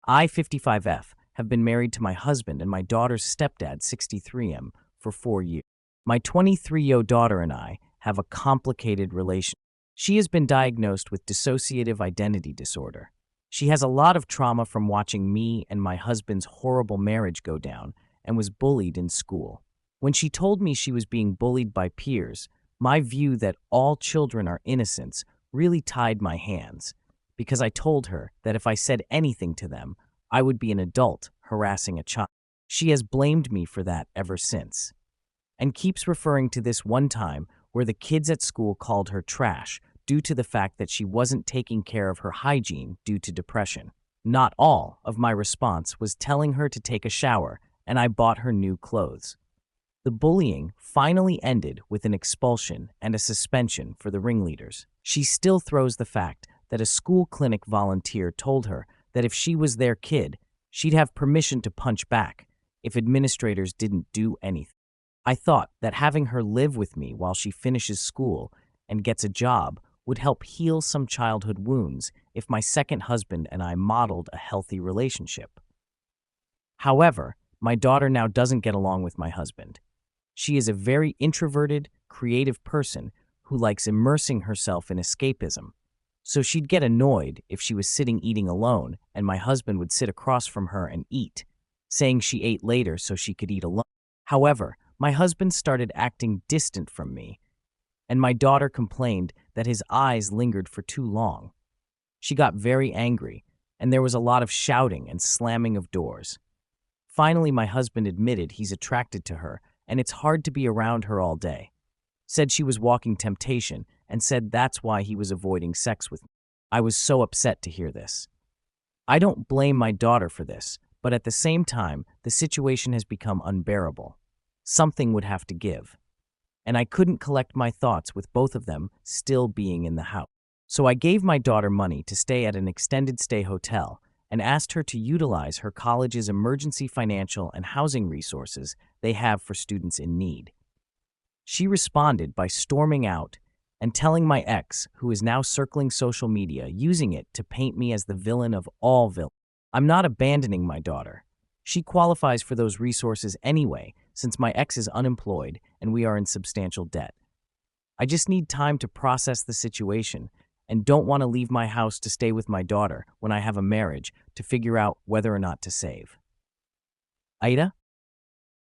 I, 55F, have been married to my husband and my daughter's stepdad, 63M, for 4 years. My 23-year-old daughter and I have a complicated relationship. She has been diagnosed with dissociative identity disorder. She has a lot of trauma from watching me and my husband's horrible marriage go down and was bullied in school. When she told me she was being bullied by peers, my view that all children are innocents really tied my hands, because I told her that if I said anything to them, I would be an adult harassing a child. She has blamed me for that ever since, and keeps referring to this one time where the kids at school called her trash due to the fact that she wasn't taking care of her hygiene due to depression. Not all of my response was telling her to take a shower, and I bought her new clothes. The bullying finally ended with an expulsion and a suspension for the ringleaders. She still throws the fact that a school clinic volunteer told her that if she was their kid, she'd have permission to punch back if administrators didn't do anything. I thought that having her live with me while she finishes school and gets a job would help heal some childhood wounds if my second husband and I modeled a healthy relationship. However, my daughter now doesn't get along with my husband. She is a very introverted, creative person who likes immersing herself in escapism. So she'd get annoyed if she was sitting eating alone and my husband would sit across from her and eat, saying she ate later so she could eat alone. However, my husband started acting distant from me, and my daughter complained that his eyes lingered for too long. She got very angry, and there was a lot of shouting and slamming of doors. Finally, my husband admitted he's attracted to her, and it's hard to be around her all day. Said she was walking temptation, and said that's why he was avoiding sex with me. I was so upset to hear this. I don't blame my daughter for this, but at the same time, the situation has become unbearable. Something would have to give, and I couldn't collect my thoughts with both of them still being in the house. So I gave my daughter money to stay at an extended stay hotel and asked her to utilize her college's emergency financial and housing resources they have for students in need. She responded by storming out and telling my ex, who is now circling social media, using it to paint me as the villain of all villains. I'm not abandoning my daughter. She qualifies for those resources anyway, since my ex is unemployed and we are in substantial debt. I just need time to process the situation and don't want to leave my house to stay with my daughter when I have a marriage to figure out whether or not to save. Ida?